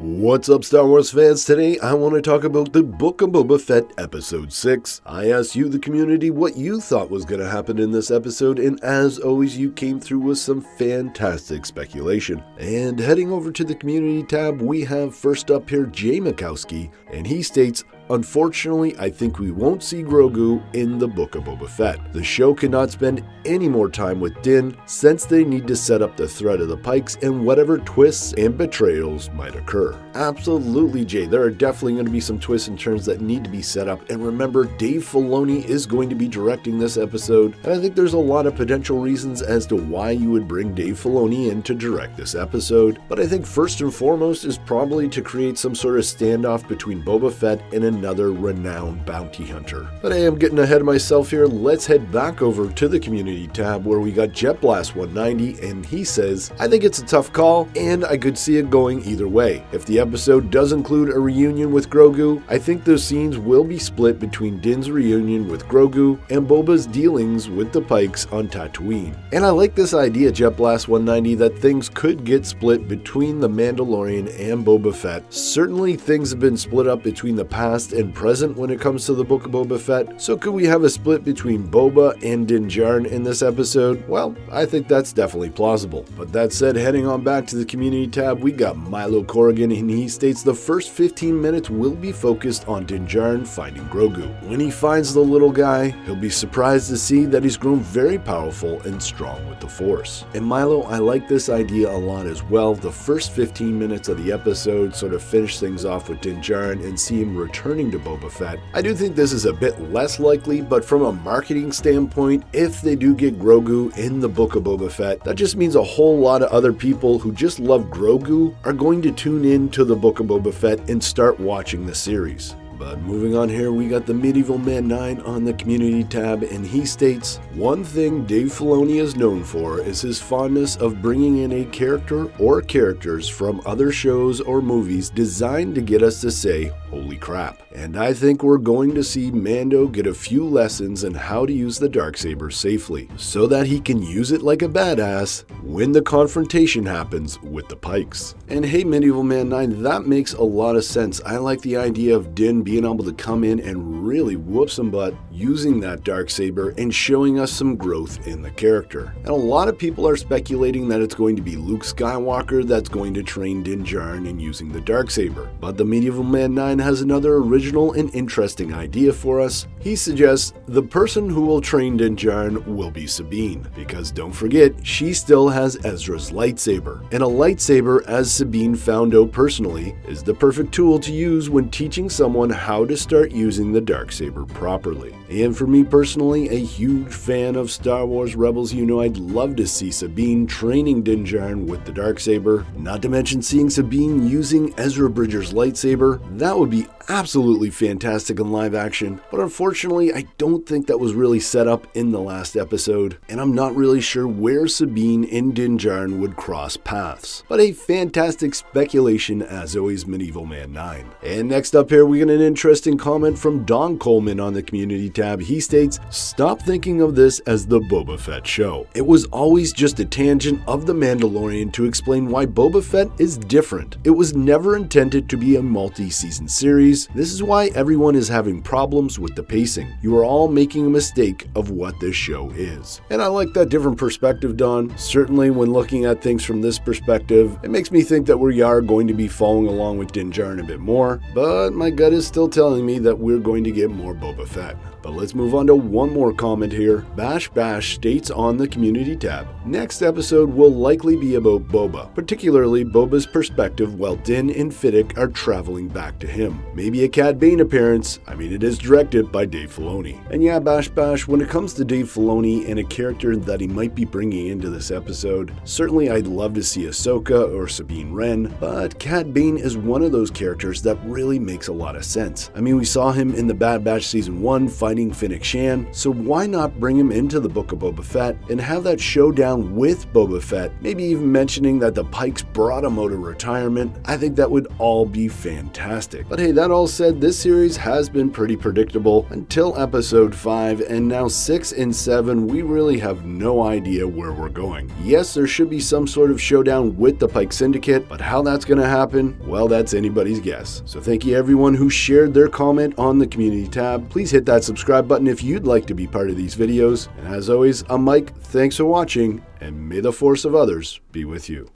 What's up, Star Wars fans? Today I want to talk about the Book of Boba Fett Episode 6. I asked you, the community, what you thought was going to happen in this episode, and as always, you came through with some fantastic speculation. And heading over to the community tab, we have first up here Jay Mikowski, and he states, "Unfortunately, I think we won't see Grogu in the Book of Boba Fett. The show cannot spend any more time with Din since they need to set up the threat of the Pikes and whatever twists and betrayals might occur." Absolutely, Jay. There are definitely going to be some twists and turns that need to be set up. And remember, Dave Filoni is going to be directing this episode. And I think there's a lot of potential reasons as to why you would bring Dave Filoni in to direct this episode. But I think first and foremost is probably to create some sort of standoff between Boba Fett and another renowned bounty hunter. But I am getting ahead of myself here. Let's head back over to the community tab where we got JetBlast 190, and he says, "I think it's a tough call and I could see it going either way. If the episode does include a reunion with Grogu, I think those scenes will be split between Din's reunion with Grogu and Boba's dealings with the Pikes on Tatooine." And I like this idea, JetBlast 190, that things could get split between the Mandalorian and Boba Fett. Certainly things have been split up between the past and present when it comes to the Book of Boba Fett. So could we have a split between Boba and Din Djarin in this episode? Well, I think that's definitely plausible. But that said, heading on back to the community tab, we got Milo Corrigan, and he states the first 15 minutes will be focused on Din Djarin finding Grogu. When he finds the little guy, he'll be surprised to see that he's grown very powerful and strong with the Force. And Milo, I like this idea a lot as well. The first 15 minutes of the episode sort of finish things off with Din Djarin and see him returning to Boba Fett. I do think this is a bit less likely, but from a marketing standpoint, if they do get Grogu in the Book of Boba Fett, that just means a whole lot of other people who just love Grogu are going to tune in to the Book of Boba Fett and start watching the series. But moving on here, we got the Medieval Man 9 on the community tab, and he states, "One thing Dave Filoni is known for is his fondness of bringing in a character or characters from other shows or movies designed to get us to say, 'Holy crap.' And I think we're going to see Mando get a few lessons in how to use the Darksaber safely, so that he can use it like a badass when the confrontation happens with the Pikes." And hey, Medieval Man 9, that makes a lot of sense. I like the idea of Din being able to come in and really whoop some butt using that Darksaber and showing us some growth in the character. And a lot of people are speculating that it's going to be Luke Skywalker that's going to train Din Djarin in using the Darksaber. But the Medieval Man 9 has another original and interesting idea for us. He suggests the person who will train Din Djarin will be Sabine, because don't forget, she still has Ezra's lightsaber. And a lightsaber, as Sabine found out personally, is the perfect tool to use when teaching someone how to start using the Darksaber properly. And for me personally, a huge fan of Star Wars Rebels, you know I'd love to see Sabine training Din Djarin with the Darksaber, not to mention seeing Sabine using Ezra Bridger's lightsaber. That would be absolutely fantastic in live action, but unfortunately I don't think that was really set up in the last episode, and I'm not really sure where Sabine and Din Djarin would cross paths. But a fantastic speculation as always, Medieval Man 9. And next up here we get an interesting comment from Don Coleman on the community tab. He states, "Stop thinking of this as the Boba Fett show. It was always just a tangent of the Mandalorian to explain why Boba Fett is different. It was never intended to be a multi-season series. This is why everyone is having problems with the pacing. You are all making a mistake of what this show is." And I like that different perspective, Don. Certainly when looking at things from this perspective, it makes me think that we are going to be following along with Din Djarin a bit more, but my gut is still telling me that we're going to get more Boba Fett. But let's move on to one more comment here. Bash states on the community tab, "Next episode will likely be about Boba, particularly Boba's perspective while Din and Fiddick are traveling back to him. Maybe a Cad Bane appearance. I mean, it is directed by Dave Filoni." And yeah, Bash, when it comes to Dave Filoni and a character that he might be bringing into this episode, certainly I'd love to see Ahsoka or Sabine Wren, but Cad Bane is one of those characters that really makes a lot of sense. I mean, we saw him in the Bad Batch Season 1 fighting fighting Fennec Shan, so why not bring him into the Book of Boba Fett and have that showdown with Boba Fett, maybe even mentioning that the Pikes brought him out of retirement. I think that would all be fantastic. But hey, that all said, this series has been pretty predictable until episode 5, and now 6 and 7, we really have no idea where we're going. Yes, there should be some sort of showdown with the Pike Syndicate, but how that's going to happen, well, that's anybody's guess. So thank you everyone who shared their comment on the community tab. Please hit that subscribe button if you'd like to be part of these videos. And as always, I'm Mike, thanks for watching, and may the force of others be with you.